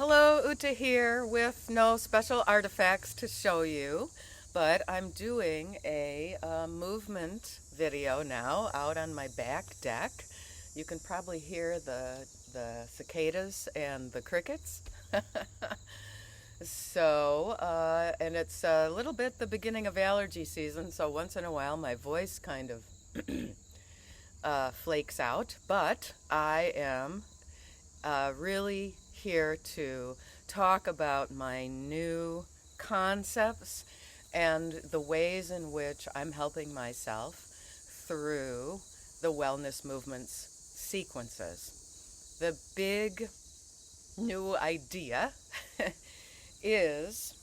Hello, Uta here with no special artifacts to show you, but I'm doing a movement video now out on my back deck. You can probably hear the cicadas and the crickets. And it's a little bit the beginning of allergy season, so once in a while my voice kind of flakes out, but I am really here to talk about my new concepts and the ways in which I'm helping myself through the wellness movement's sequences. The big new idea is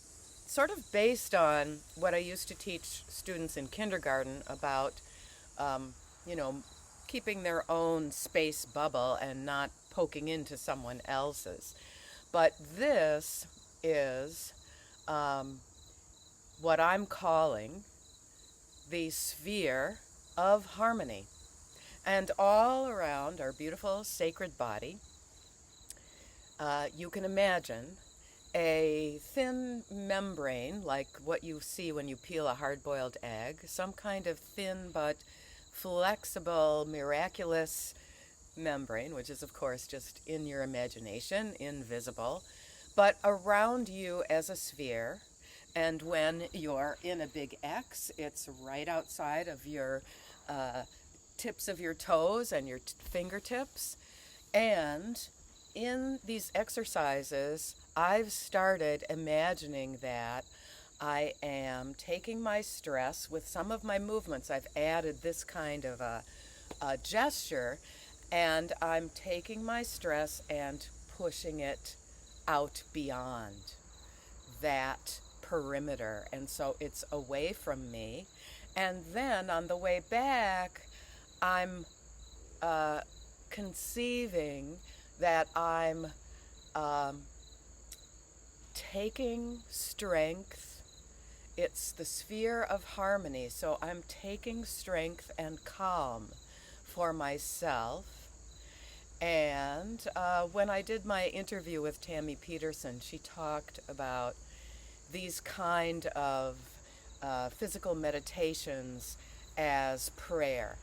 sort of based on what I used to teach students in kindergarten about, um, you know, keeping their own space bubble and not poking into someone else's. But this is um, what I'm calling the sphere of harmony. And all around our beautiful sacred body, you can imagine a thin membrane like what you see when you peel a hard-boiled egg, some kind of thin but flexible, miraculous membrane, which is, of course, just in your imagination, invisible, but around you as a sphere. And when you're in a big X, it's right outside of your tips of your toes and your fingertips. And in these exercises, I've started imagining that I am taking my stress with some of my movements. I've added this kind of a gesture, and I'm taking my stress and pushing it out beyond that perimeter. And so it's away from me. And then on the way back, I'm conceiving that I'm taking strength. It's the sphere of harmony. So I'm taking strength and calm for myself. And when I did my interview with Tammy Peterson, she talked about these kind of physical meditations as prayer.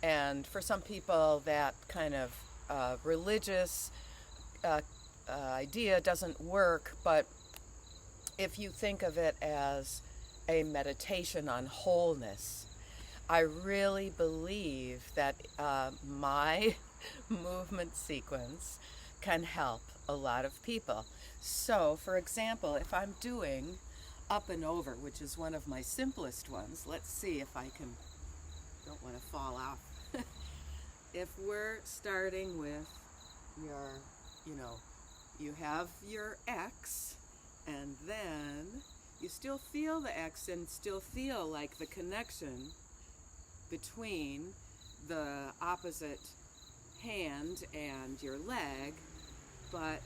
And for some people, that kind of religious idea doesn't work, but if you think of it as a meditation on wholeness, I really believe that my movement sequence can help a lot of people. So, for example, if I'm doing up and over, which is one of my simplest ones, let's see if I can, don't want to fall off. If we're starting with your, you have your X, and then you still feel the X and still feel like the connection between the opposite hand and your leg, but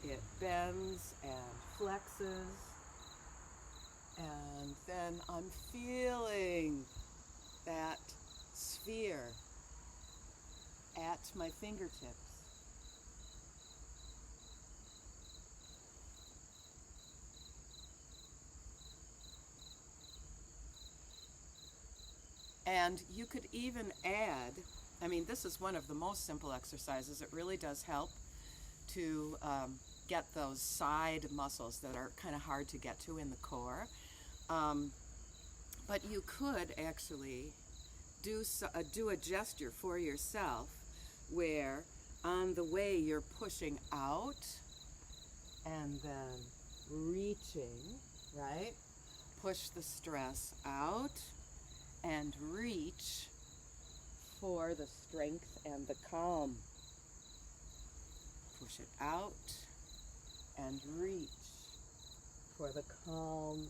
it bends and flexes, and then I'm feeling that sphere at my fingertips. And you could even add, this is one of the most simple exercises. It really does help to get those side muscles that are kind of hard to get to in the core. But you could actually do a gesture for yourself where on the way you're pushing out and then reaching, right? Push the stress out and reach for the strength and the calm. Push it out and reach for the calm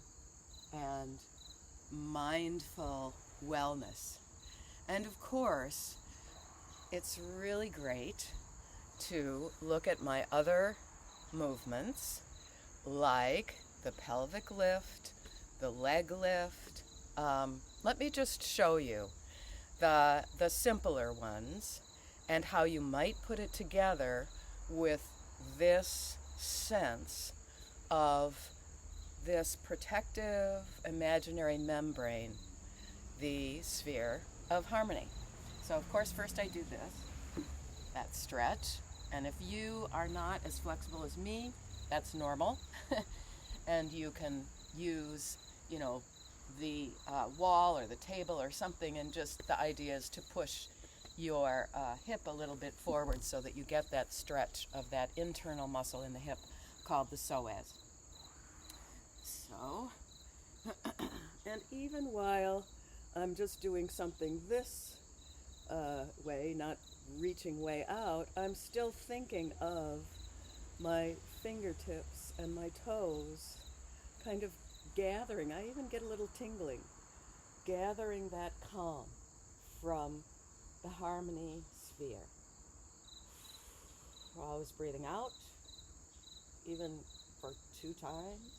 and mindful wellness. And of course, it's really great to look at my other movements, like the pelvic lift, the leg lift. Let me just show you the simpler ones and how you might put it together with this sense of this protective imaginary membrane, the sphere of harmony. So of course first I do this, that stretch, and if you are not as flexible as me, that's normal. And you can use, the wall or the table or something, and just the idea is to push your hip a little bit forward so that you get that stretch of that internal muscle in the hip called the psoas. So, and even while I'm just doing something this way, not reaching way out, I'm still thinking of my fingertips and my toes kind of gathering. I even get a little tingling, gathering that calm from the harmony sphere. We're always breathing out, even for 2 times,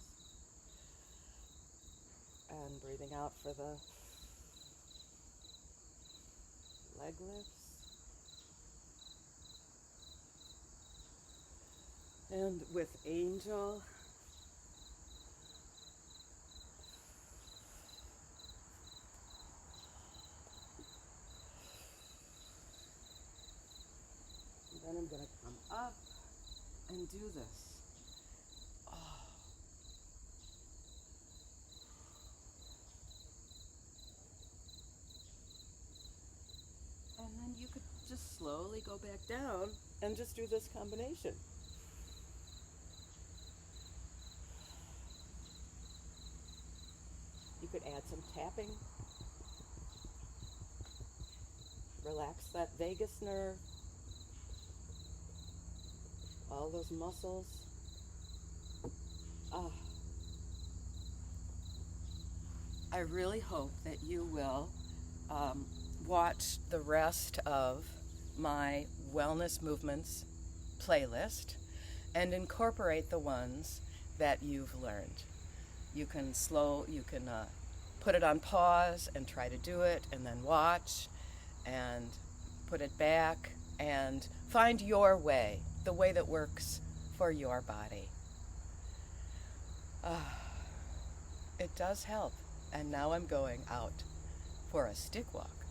and breathing out for the leg lifts. And with angel, and then I'm going to come up and do this. Oh. And then you could just slowly go back down and just do this combination. You could add some tapping. Relax that vagus nerve. All those muscles. I really hope that you will watch the rest of my Wellness Movements playlist and incorporate the ones that you've learned. You can put it on pause and try to do it, and then watch and put it back and find your way, the way that works for your body. It does help. And now I'm going out for a stick walk.